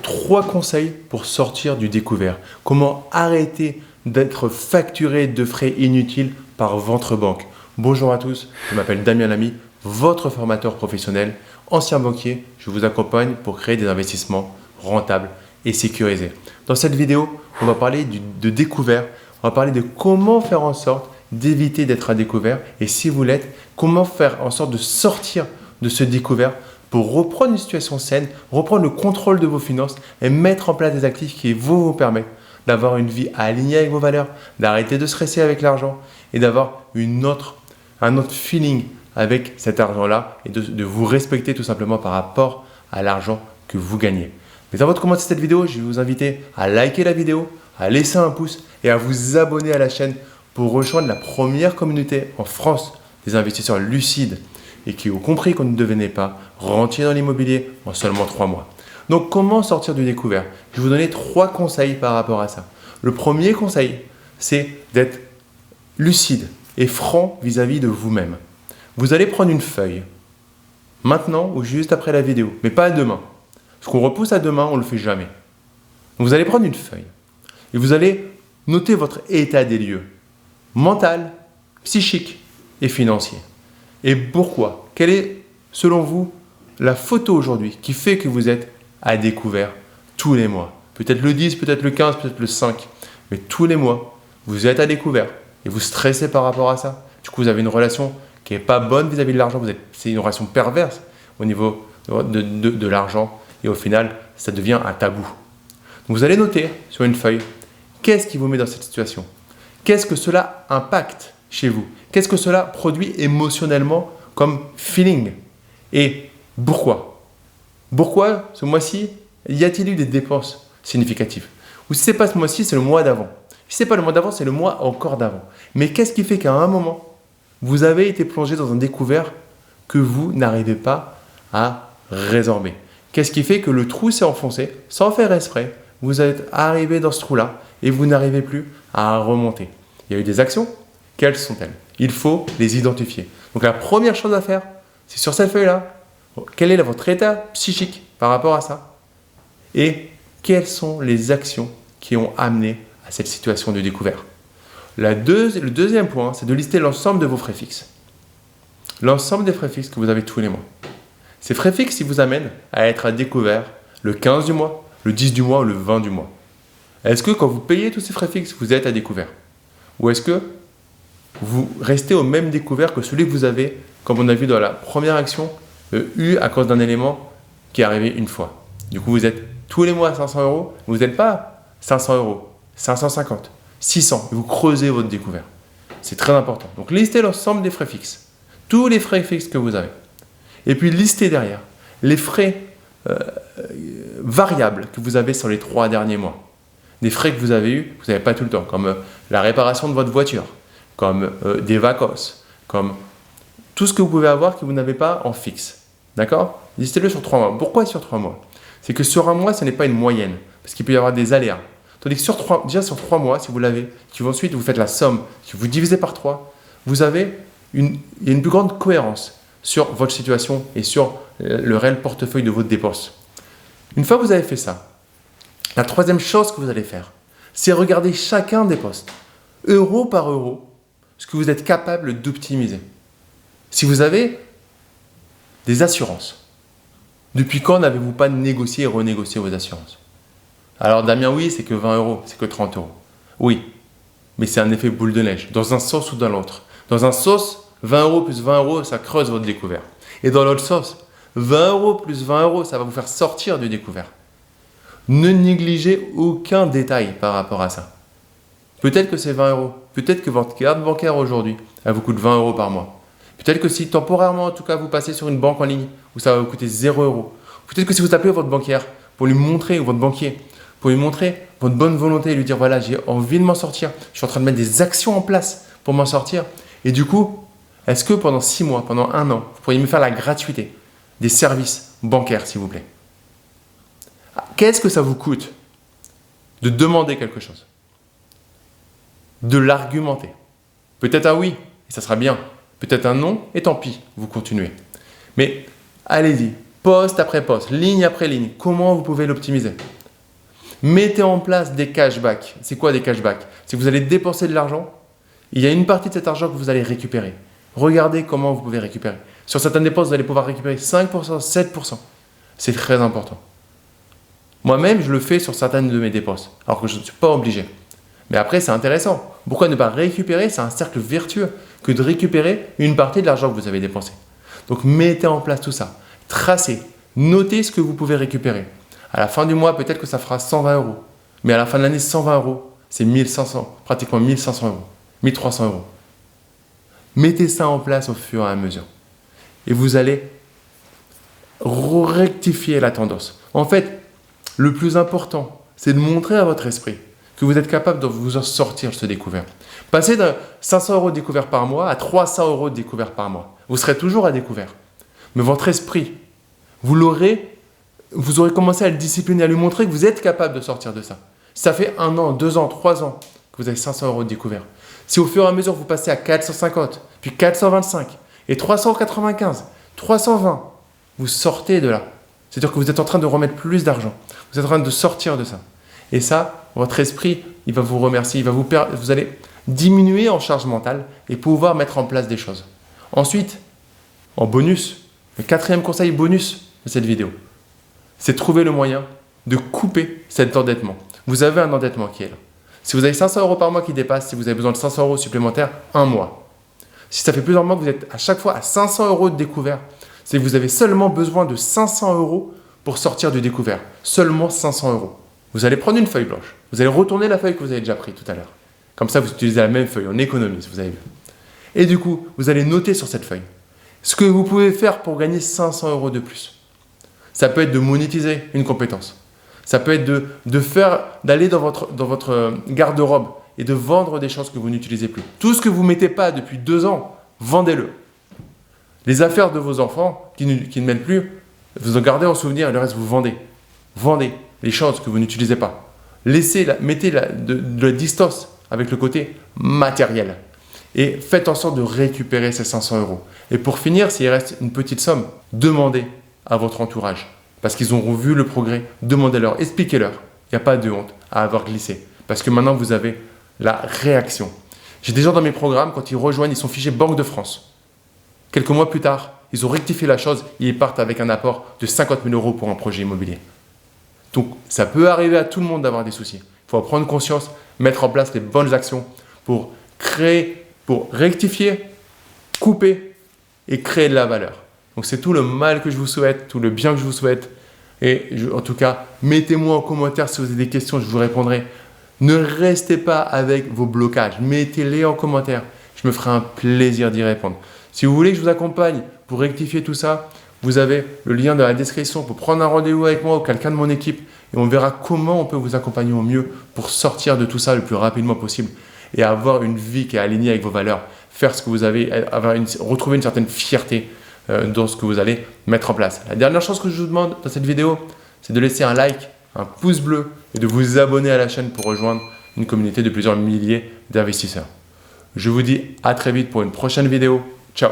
3 conseils pour sortir du découvert. Comment arrêter d'être facturé de frais inutiles par votre banque. Bonjour à tous, je m'appelle Damien Lamy, votre formateur professionnel, ancien banquier. Je vous accompagne pour créer des investissements rentables et sécurisés. Dans cette vidéo, on va parler de découvert. On va parler de comment faire en sorte d'éviter d'être à découvert et si vous l'êtes, comment faire en sorte de sortir de ce découvert pour reprendre une situation saine, reprendre le contrôle de vos finances et mettre en place des actifs qui vont vous permettre d'avoir une vie alignée avec vos valeurs, d'arrêter de stresser avec l'argent et d'avoir un autre feeling avec cet argent-là et de vous respecter tout simplement par rapport à l'argent que vous gagnez. Mais avant de commencer cette vidéo, je vais vous inviter à liker la vidéo, à laisser un pouce et à vous abonner à la chaîne pour rejoindre la première communauté en France des investisseurs lucides et qui ont compris qu'on ne devenait pas rentier dans l'immobilier en seulement 3 mois. Donc, comment sortir du découvert? Je vais vous donner 3 conseils par rapport à ça. Le premier conseil, c'est d'être lucide et franc vis-à-vis de vous-même. Vous allez prendre une feuille, maintenant ou juste après la vidéo, mais pas à demain. Ce qu'on repousse à demain, on ne le fait jamais. Donc, vous allez prendre une feuille et vous allez noter votre état des lieux, mental, psychique et financier. Et pourquoi? Quelle est, selon vous, la photo aujourd'hui qui fait que vous êtes à découvert tous les mois? Peut-être le 10, peut-être le 15, peut-être le 5. Mais tous les mois, vous êtes à découvert et vous stressez par rapport à ça. Du coup, vous avez une relation qui n'est pas bonne vis-à-vis de l'argent. C'est une relation perverse au niveau de l'argent. Et au final, ça devient un tabou. Donc, vous allez noter sur une feuille, qu'est-ce qui vous met dans cette situation? Qu'est-ce que cela impacte chez vous? Qu'est-ce que cela produit émotionnellement comme feeling? Et pourquoi? Pourquoi ce mois-ci, y a-t-il eu des dépenses significatives? Ou si ce n'est pas ce mois-ci, c'est le mois d'avant. Si ce n'est pas le mois d'avant, c'est le mois encore d'avant. Mais qu'est-ce qui fait qu'à un moment, vous avez été plongé dans un découvert que vous n'arrivez pas à résorber? Qu'est-ce qui fait que le trou s'est enfoncé sans faire exprès? Vous êtes arrivé dans ce trou-là et vous n'arrivez plus à remonter. Il y a eu des actions. Quelles sont-elles? Il faut les identifier. Donc la première chose à faire, c'est sur cette feuille-là, quel est votre état psychique par rapport à ça? Et quelles sont les actions qui ont amené à cette situation de découvert? Le deuxième point, c'est de lister l'ensemble de vos frais fixes. L'ensemble des frais fixes que vous avez tous les mois. Ces frais fixes, ils vous amènent à être à découvert le 15 du mois, le 10 du mois ou le 20 du mois. Est-ce que quand vous payez tous ces frais fixes, vous êtes à découvert? Ou est-ce que vous restez au même découvert que celui que vous avez, comme on a vu dans la première action, eu à cause d'un élément qui est arrivé une fois? Du coup, vous êtes tous les mois à 500 €, vous n'êtes pas 500 €, 550, 600, et vous creusez votre découvert. C'est très important. Donc, listez l'ensemble des frais fixes, tous les frais fixes que vous avez. Et puis, listez derrière les frais variables que vous avez sur les 3 derniers mois. Des frais que vous avez eus, vous n'avez pas tout le temps, comme la réparation de votre voiture, comme des vacances, comme tout ce que vous pouvez avoir que vous n'avez pas en fixe. D'accord? Listez-le sur 3 mois. Pourquoi sur 3 mois? C'est que sur un mois, ce n'est pas une moyenne, parce qu'il peut y avoir des aléas. Tandis que sur 3 mois, si vous l'avez, ensuite vous faites la somme, si vous divisez par 3, il y a une plus grande cohérence sur votre situation et sur le réel portefeuille de votre dépense. Une fois que vous avez fait ça, la troisième chose que vous allez faire, c'est regarder chacun des postes, euro par euro, ce que vous êtes capable d'optimiser. Si vous avez des assurances, depuis quand n'avez-vous pas négocié et renégocié vos assurances? Alors Damien, oui, c'est que 20 €, c'est que 30 €. Oui, mais c'est un effet boule de neige, dans un sens ou dans l'autre. Dans un sens, 20 € plus 20 €, ça creuse votre découvert. Et dans l'autre sens, 20 € plus 20 €, ça va vous faire sortir du découvert. Ne négligez aucun détail par rapport à ça. Peut-être que c'est 20 €. Peut-être que votre carte bancaire aujourd'hui, elle vous coûte 20 € par mois. Peut-être que si temporairement, en tout cas, vous passez sur une banque en ligne où ça va vous coûter 0 €. Peut-être que si vous appelez votre banquière pour lui montrer, ou votre banquier, pour lui montrer votre bonne volonté et lui dire voilà, j'ai envie de m'en sortir, je suis en train de mettre des actions en place pour m'en sortir. Et du coup, est-ce que pendant 6 mois, pendant 1 an, vous pourriez me faire la gratuité des services bancaires, s'il vous plaît? Qu'est-ce que ça vous coûte de demander quelque chose? De l'argumenter. Peut-être un oui, et ça sera bien. Peut-être un non, et tant pis, vous continuez. Mais allez-y, poste après poste, ligne après ligne, comment vous pouvez l'optimiser? Mettez en place des cashbacks. C'est quoi des cashbacks? C'est que vous allez dépenser de l'argent. Il y a une partie de cet argent que vous allez récupérer. Regardez comment vous pouvez récupérer. Sur certaines dépenses, vous allez pouvoir récupérer 5%, 7%. C'est très important. Moi-même, je le fais sur certaines de mes dépenses, alors que je ne suis pas obligé. Mais après, c'est intéressant. Pourquoi ne pas récupérer? C'est un cercle vertueux que de récupérer une partie de l'argent que vous avez dépensé. Donc, mettez en place tout ça. Tracez. Notez ce que vous pouvez récupérer. À la fin du mois, peut-être que ça fera 120 €. Mais à la fin de l'année, 120 €, c'est 1500, pratiquement 1500 €, 1300 €. Mettez ça en place au fur et à mesure. Et vous allez rectifier la tendance. En fait, le plus important, c'est de montrer à votre esprit que vous êtes capable de vous en sortir de ce découvert. Passez de 500 € de découvert par mois à 300 € de découvert par mois. Vous serez toujours à découvert. Mais votre esprit, vous aurez commencé à le discipliner, à lui montrer que vous êtes capable de sortir de ça. Si ça fait 1 an, 2 ans, 3 ans que vous avez 500 € de découvert, si au fur et à mesure vous passez à 450, puis 425 et 395, 320, vous sortez de là. C'est-à-dire que vous êtes en train de remettre plus d'argent. Vous êtes en train de sortir de ça. Et ça, votre esprit, il va vous remercier. Vous allez diminuer en charge mentale et pouvoir mettre en place des choses. Ensuite, en bonus, le 4e conseil bonus de cette vidéo, c'est trouver le moyen de couper cet endettement. Vous avez un endettement qui est là. Si vous avez 500 € par mois qui dépasse, si vous avez besoin de 500 € supplémentaires, un mois. Si ça fait plusieurs mois que vous êtes à chaque fois à 500 € de découvert, c'est que vous avez seulement besoin de 500 € pour sortir du découvert. Seulement 500 €. Vous allez prendre une feuille blanche. Vous allez retourner la feuille que vous avez déjà prise tout à l'heure. Comme ça, vous utilisez la même feuille. On économise, vous avez vu. Et du coup, vous allez noter sur cette feuille ce que vous pouvez faire pour gagner 500 € de plus. Ça peut être de monétiser une compétence. Ça peut être d'aller dans votre garde-robe et de vendre des choses que vous n'utilisez plus. Tout ce que vous ne mettez pas depuis 2 ans, vendez-le. Les affaires de vos enfants qui ne mènent plus, vous en gardez en souvenir et le reste, vous vendez. Vendez les choses que vous n'utilisez pas. Mettez de la distance avec le côté matériel. Et faites en sorte de récupérer ces 500 €. Et pour finir, s'il reste une petite somme, demandez à votre entourage. Parce qu'ils auront vu le progrès, demandez-leur, expliquez-leur. Il n'y a pas de honte à avoir glissé. Parce que maintenant, vous avez la réaction. J'ai des gens dans mes programmes, quand ils rejoignent, ils sont fichés Banque de France. Quelques mois plus tard, ils ont rectifié la chose et ils partent avec un apport de 50 000 € pour un projet immobilier. Donc, ça peut arriver à tout le monde d'avoir des soucis. Il faut en prendre conscience, mettre en place les bonnes actions pour rectifier, couper et créer de la valeur. Donc, c'est tout le mal que je vous souhaite, tout le bien que je vous souhaite. Et en tout cas, mettez-moi en commentaire si vous avez des questions, je vous répondrai. Ne restez pas avec vos blocages, mettez-les en commentaire. Je me ferai un plaisir d'y répondre. Si vous voulez que je vous accompagne pour rectifier tout ça, vous avez le lien dans la description pour prendre un rendez-vous avec moi ou quelqu'un de mon équipe et on verra comment on peut vous accompagner au mieux pour sortir de tout ça le plus rapidement possible et avoir une vie qui est alignée avec vos valeurs, faire ce que vous avez, retrouver une certaine fierté dans ce que vous allez mettre en place. La dernière chose que je vous demande dans cette vidéo, c'est de laisser un like, un pouce bleu et de vous abonner à la chaîne pour rejoindre une communauté de plusieurs milliers d'investisseurs. Je vous dis à très vite pour une prochaine vidéo. Ciao!